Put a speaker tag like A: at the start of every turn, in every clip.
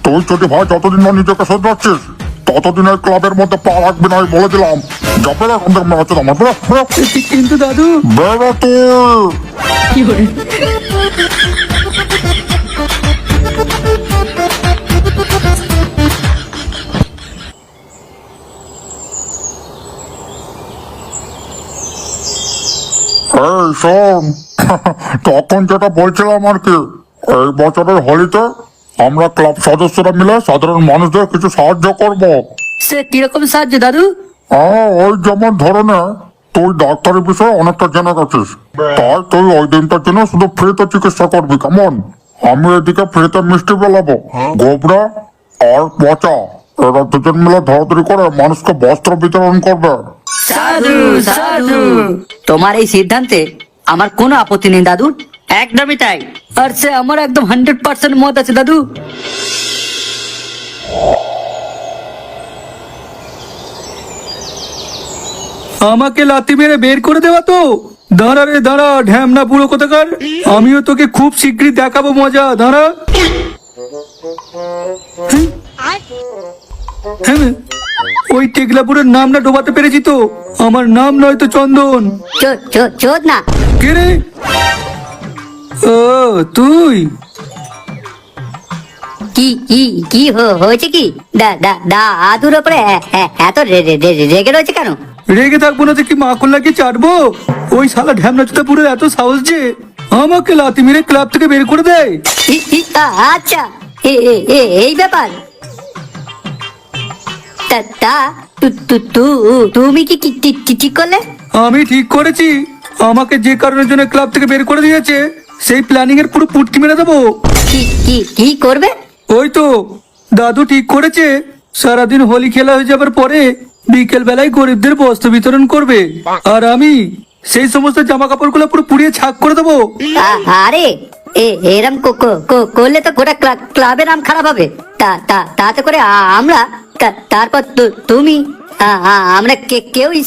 A: তুই ছোটি ভাই যতদিন না নিজেকে শোধরাচ্ছিস ততদিন এই ক্লাবের মধ্যে পা রাখবি না, আমি বলে দিলাম। যাবে না আমাদের মনে হচ্ছে আমার
B: কিন্তু দাদু
A: বেরো তুই।
B: কি করে
A: এই শোন, তখন যেটা বলছিলাম আর কি, এই বছরের হোলিতে আমরা ক্লাব সদস্যরা মিলে সাধারণ মানুষদের কিছু সাহায্য করব।
B: সে কিরকম সাহায্য দাদু?
A: ওই যেমন ধরে নে, তুই ডাক্তারের বিষয়ে অনেকটা জেনে গেছিস, তাই তুই ওই দিনটার জন্য শুধু ফ্রিতে চিকিৎসা করবি, কেমন? আমি এদিকে ফ্রিতে মিষ্টি বেলাবো, গোবরা আর পচা এরা দুজন মিলে ধরাধরি করে মানুষকে বস্ত্র বিতরণ করবে।
B: সাধু সাধু, তোমার এই সিদ্ধান্তে আমার কোনো আপত্তি নেই দাদু। একদমই তাই, আর সে আমার একদম 100% মত আছে দাদু।
C: আমাকে লাথি মেরে বের করে দেওয়া তো? দাঁড়া রে দাঁড়া, ঢ্যামনা পুরো কোথাকার, আমিও তোকে খুব শীঘ্রই দেখাবো মজা, দাঁড়া। হ্যাঁ, ওই টেকলাপুরের নামটা ডোবাতে পেরেছি তো। আমার নাম নয় তো চন্দন।
B: চোদ না।
C: কে রে? ও তুই?
B: কি কি কি হয়েছে কি? দাদুর উপরে এত রেগে রয়েছে কেন?
C: রেগে থাকবো না যে কি মাখন লাগিয়ে চাটবো? ওই শালা ঢ্যামনা চুতাপুরের এত সাহস যে আমাকে লাথি মেরে ক্লাব থেকে বের করে দেয়।
B: আচ্ছা, এই ব্যাপার। তুমি কি ঠিক করলে?
C: আমি ঠিক করেছি, আমাকে যে কারণের জন্য ক্লাব থেকে বের করে দিয়েছে সেই প্ল্যানিং এর পুরো পুটকি মেরে দেবো।
B: কি করবে?
C: ওই তো দাদু ঠিক করেছে, সারাদিন হোলি খেলা হয়ে যাবার পরে বিকেল বেলায় গরিবদের বস্ত্র বিতরণ করবে, আর আমি সেই সমস্ত জামা কাপড় গুলো পুরো পুড়িয়ে ছাক করে দেবো।
B: আরে এরম করলে তো গোটা ক্লাবের নাম খারাপ হবে। তাতে করে আমরা, তারপর তুমি, আমরা কেউই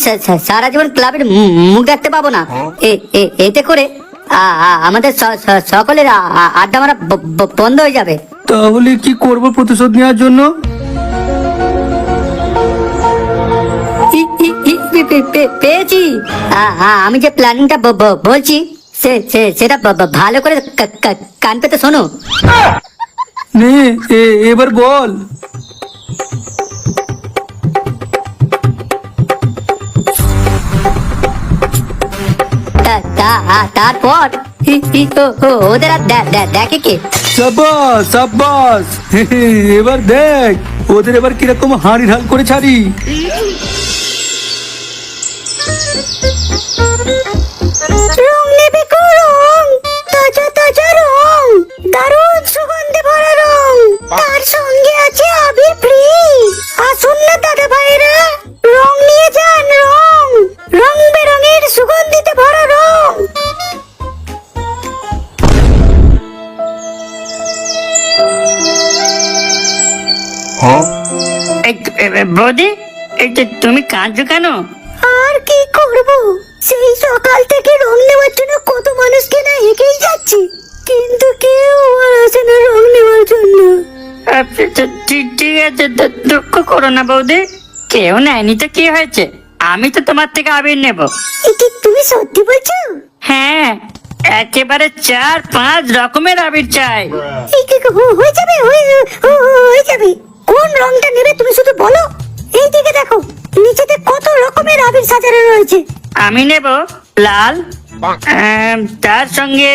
B: সারা জীবন ক্লাবের মুখ দেখতে পাবো না। এতে করে আমাদের সকলের আড্ডা মারা বন্ধ হয়ে যাবে।
C: তাহলে কি করব প্রতিশোধ নেওয়ার জন্য?
B: পেয়েছি। আমি যে প্ল্যানিংটা বলছি সেটা ভালো করে কান পেতে শোনো।
C: নে এবার বল।
B: তারপর ওদের আর দেখে কে?
C: সাব্বাস সাব্বাস, এবার দেখ ওদের এবার কিরকম হাঁড়ি ঢাল করে ছাড়ি।
B: রং নেবে গো রং, তাজা তাজা রং, দারুণ সুগন্ধে ভরা রং, তার সঙ্গে আছে আবির ফ্রি। আসুন না দাদা ভাইরা, রং নিয়ে যান, রং রং বেরঙের সুগন্ধিতে ভরা রং।
D: বৌদি, তুমি কাঁদছো কেন?
B: আর কি করব, সেই সকাল থেকে রং নেওয়ার জন্য কত মানুষকে না হেঁকেই যাচ্ছে, কিন্তু কেউ আর আসে না রং নেওয়ার জন্য।
D: ঠিক আছে, দুঃখ করো না বৌদি, কেউ নেয়নি তো কি হয়েছে, আমি তো তোমার থেকে আবির নেব।
B: এটি তুমি সত্যি বলছো?
D: হ্যাঁ, একেবারে 4-5 রকমের আবির চাই।
B: হয়ে যাবে, হয়ে যাবে। কোন রংটা নেবে তুমি শুধু বলো। এই দিকে দেখো, নিচেতে কত রকমের আবির সাজানো রয়েছে।
D: আমি নেব লাল, তার সঙ্গে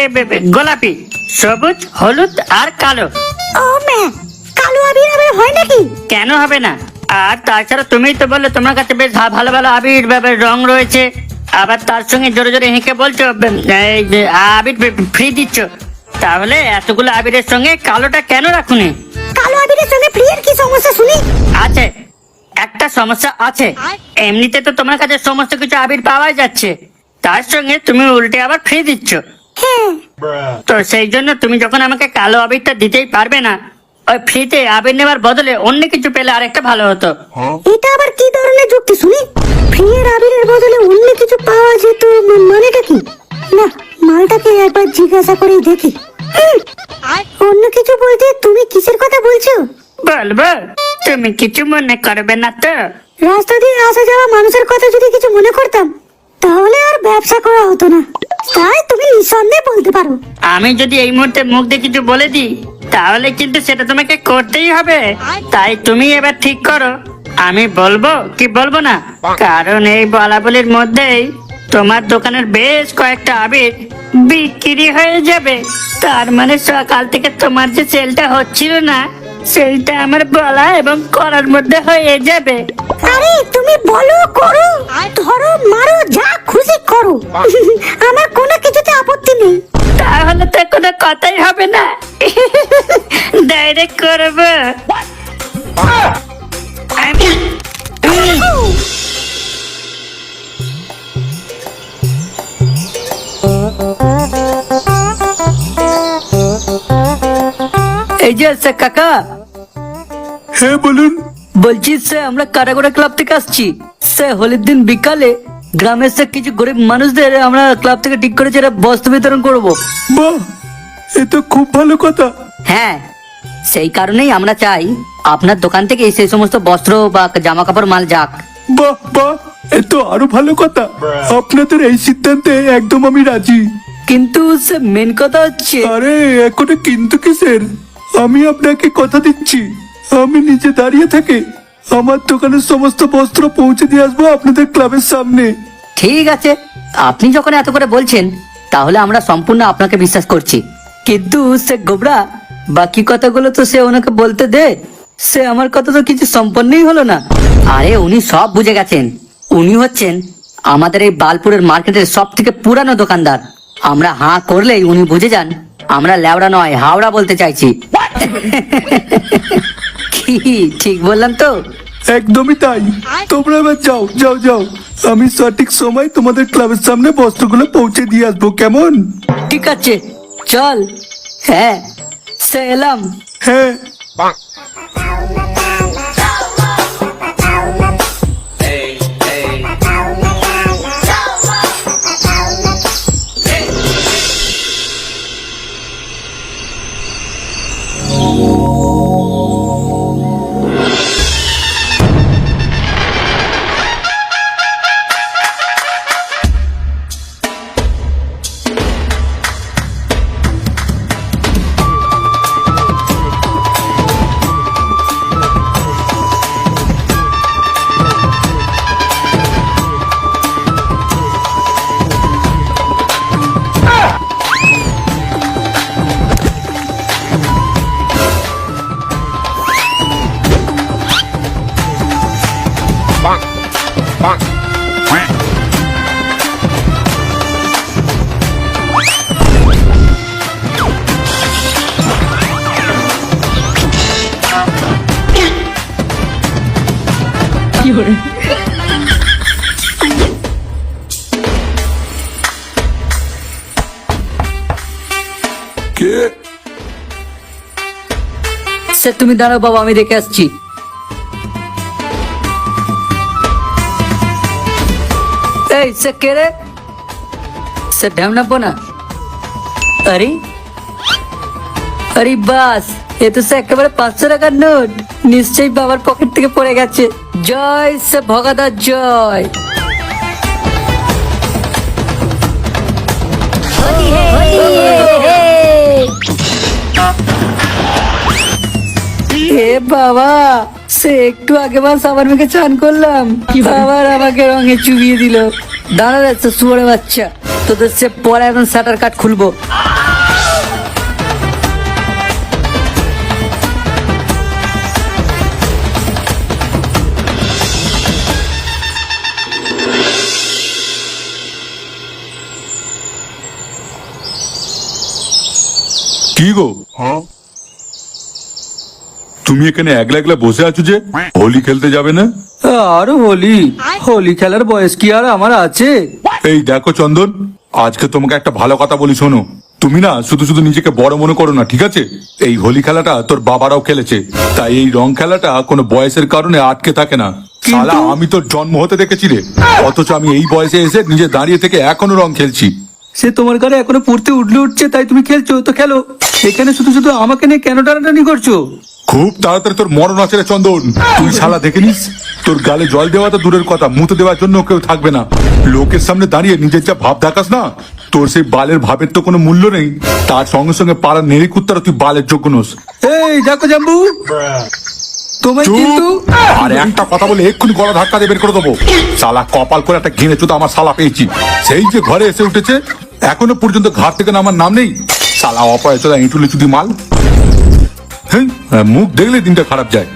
D: গোলাপি, সবুজ, হলুদ আর কালো।
B: ও মা, কালো আবির আবার হয় নাকি?
D: কেন হবে না? আর তাছাড়া তুমি তো বললে তোমার কাছে বেশ ভালো ভালো আবির রং রয়েছে, আবার তার সঙ্গে জোরে জোরে হেঁকে বলছো এই যে আবির ফ্রি দিচ্ছ, তাহলে এতগুলো আবিরের সঙ্গে কালোটা কেন রাখুনি?
B: কালো আবিরের সঙ্গে ফ্রি এর কি সমস্যা শুনি?
D: আছে, একটা সমস্যা আছে। এমনিতে তো তোমার কাছে সমস্ত কিছু আবির পাওয়া যাচ্ছে, তার সঙ্গে তুমি উল্টে আবার ফ্রি দিচ্ছ।
B: হ্যাঁ,
D: তো সেই জন্য তুমি যখন আমাকে কালো আবিরটা দিতেই পারবে না, ওই ফ্রিতে আবির নেওয়ার বদলে অন্য কিছু পেলে আরেকটা ভালো হতো।
B: এটা আবার কি ধরনের যুক্তি শুনি? ফ্রি এর আবিরের বদলে অন্য কিছু পাওয়া যেত, মানেটা কি? না, মালটাকে একবার জিজ্ঞাসা করে দেখি। অন্য কিছু বলতে তুমি কিসের কথা বলছো?
D: বলবো? তুমি কিছু মনে করবে না তো?
E: রাস্তা দিয়ে আসা যাওয়া মানুষের কথা যদি কিছু মনে করতাম তাহলে আর ব্যবসা করা হতো না, তাই তুমি নিঃসন্দেহে বলতে পারো।
D: আমি যদি এই মুহূর্তে মুখ দিয়ে কিছু বলে দিই তাহলে কিন্তু সেটা তোমাকে করতেই হবে। তাই তুমি এবার ঠিক করো, আমি বলবো কি বলবো না। কারণ এই বলাবলির মধ্যেই তোমার দোকানের বেশ কয়েকটা আবির বিক্রি হয়ে যাবে। তার মানে সকাল থেকে তোমার যে সেলটা হচ্ছিল না সেইটা আমার বলা এবং করার মধ্যে হয়ে যাবে।
E: আরে তুমি বলো, করো, ধরো, মারো, যা খুশি করো, আমার কোনো কিছুতে আপত্তি নেই।
D: তাহলে তো কোনো কথাই হবে না, ডাইরেক্ট করবো।
C: এই যে স্যার কাকা,
A: হ্যাঁ বলুন।
C: বলছি স্যার আমরা কারাগোড়া ক্লাব থেকে আসছি। স্যার হোলির দিন বিকালে গ্রামের স্যার কিছু গরিব মানুষদের আমরা ক্লাব থেকে ঠিক করেছি একটা বস্ত্র বিতরণ করব।
A: বাহ, এ তো খুব ভালো কথা।
B: হ্যাঁ, সেই কারণেই আমরা চাই আপনার দোকান থেকে সেই সমস্ত বস্ত্র বা জামা কাপড় মাল যাক।
A: বাহ বাহ, এ তো আরো ভালো কথা। আপনাদের এই সিদ্ধান্তে একদম আমি রাজি।
C: কিন্তু স্যার মেন কথা হচ্ছে,
A: আরে এখনো কিন্তু কিসের? আমি আপনাকে কথা দিচ্ছি, আমি নিচে দাঁড়িয়ে থেকে আমার দোকানের সমস্ত বস্ত্র পৌঁছে দিয়ে আসবো আপনাদের ক্লাবের সামনে।
B: ঠিক আছে, আপনি যখন এত করে বলছেন তাহলে আমরা সম্পূর্ণ আপনাকে বিশ্বাস করছি।
C: কিন্তু সে গোবরা বাকি কথাগুলো তো সে ওনাকে বলতে দে। সে আমার কথা তো কিছু সম্পন্নই হলো না।
B: আরে উনি সব বুঝে গেছেন। উনি হচ্ছেন আমাদের এই বালপুরের মার্কেটের সব থেকে পুরানো দোকানদার। আমরা হাঁ করলেই উনি বুঝে যান আমরা ল্যাওড়া নয় হাওড়া বলতে চাইছি। কি ঠিক বললাম তো?
A: একদমই তাই। তোমরা এবার যাও যাও যাও, আমি সঠিক সময় তোমাদের ক্লাবের সামনে বস্ত্রগুলো পৌঁছে দিয়ে আসবো, কেমন?
C: ঠিক আছে চল। হ্যাঁ সে এলাম।
A: হ্যাঁ। কে?
C: সে তুমি দাঁড়াও বাবা, আমি দেখে আসছি। এই সে কে রে? সে ঢ্যামনা পোনা। আরে আরে বাস, এ তো সে একেবারে 500 টাকার নোট। নিশ্চয়ই বাবার পকেট থেকে পড়ে গেছে। জয় সে ভগাদার জয়। এ বাবা, সে একটু আগে বাস আবার মেখে চান করলাম, আবার আমাকে রঙে চুবিয়ে দিল। দাঁড়া যাচ্ছে শুয়ারে বাচ্চা, তোদের সে পরে এখন শাটার কাট খুলবো।
A: কি গো, তুমি এখানে একলা একলা বসে আছো যে? হোলি খেলতে যাবে না?
C: আর হোলি হোলি খেলার বয়স কি আর আমার আছে?
A: এই দেখো চন্দন, আজকে তোমাকে একটা ভালো কথা বলি, শোনো। তুমি না শুধু শুধু নিজেকে বড় মনে করো না, ঠিক আছে? এই হোলি খেলাটা তোর বাবারাও খেলেছে, তাই এই রং খেলাটা কোনো বয়সের কারণে আটকে থাকে না। শালা, আমি তোর জন্ম হতে দেখেছি রে, অথচ আমি এই বয়সে এসে নিজে দাঁড়িয়ে থেকে এখনো রং খেলছি।
C: সে তোমার ঘরে এখনো পড়তে উঠলে উঠছে, তাই তুমি খেলছো তো খেলো। এখানে শুধু শুধু আমাকে নিয়ে কেন টানাটানি করছো?
F: খুব তাড়াতাড়ি তোর মরণ আছে রে চন্দন। তুই শালা দেখে নিস, তোর গালে জল দেওয়া তো দূরের কথা, মুতে দেওয়ার জন্য কেউ থাকবে না। লোকের সামনে দাঁড়িয়ে নিজের যা ভাব দেখাস না, তোর সেই বালের ভাবের তো কোনো মূল্য নেই। তার সঙ্গে সঙ্গে পাড়ার নেড়ি কুত্তারা তুই বালের যোগ্য নোস।
C: এই দেখো জাম্বু, তোমায়
F: চুপ!
C: কিন্তু
F: আর একটা কথা বলে এক্ষুনি গলা ধাক্কা দিয়ে বের করে দেবো। শালা কপাল করে একটা ঘিরে চুদা আমার শালা পেয়েছি। সেই যে ঘরে এসে উঠেছে, এখনো পর্যন্ত ঘাট থেকে নামার নাম নেই। শালা অপয় চোদা ইঁটুলি চুদি মাল। হ্যাঁ, মুখ দেখলে দিনটা খারাপ যায়।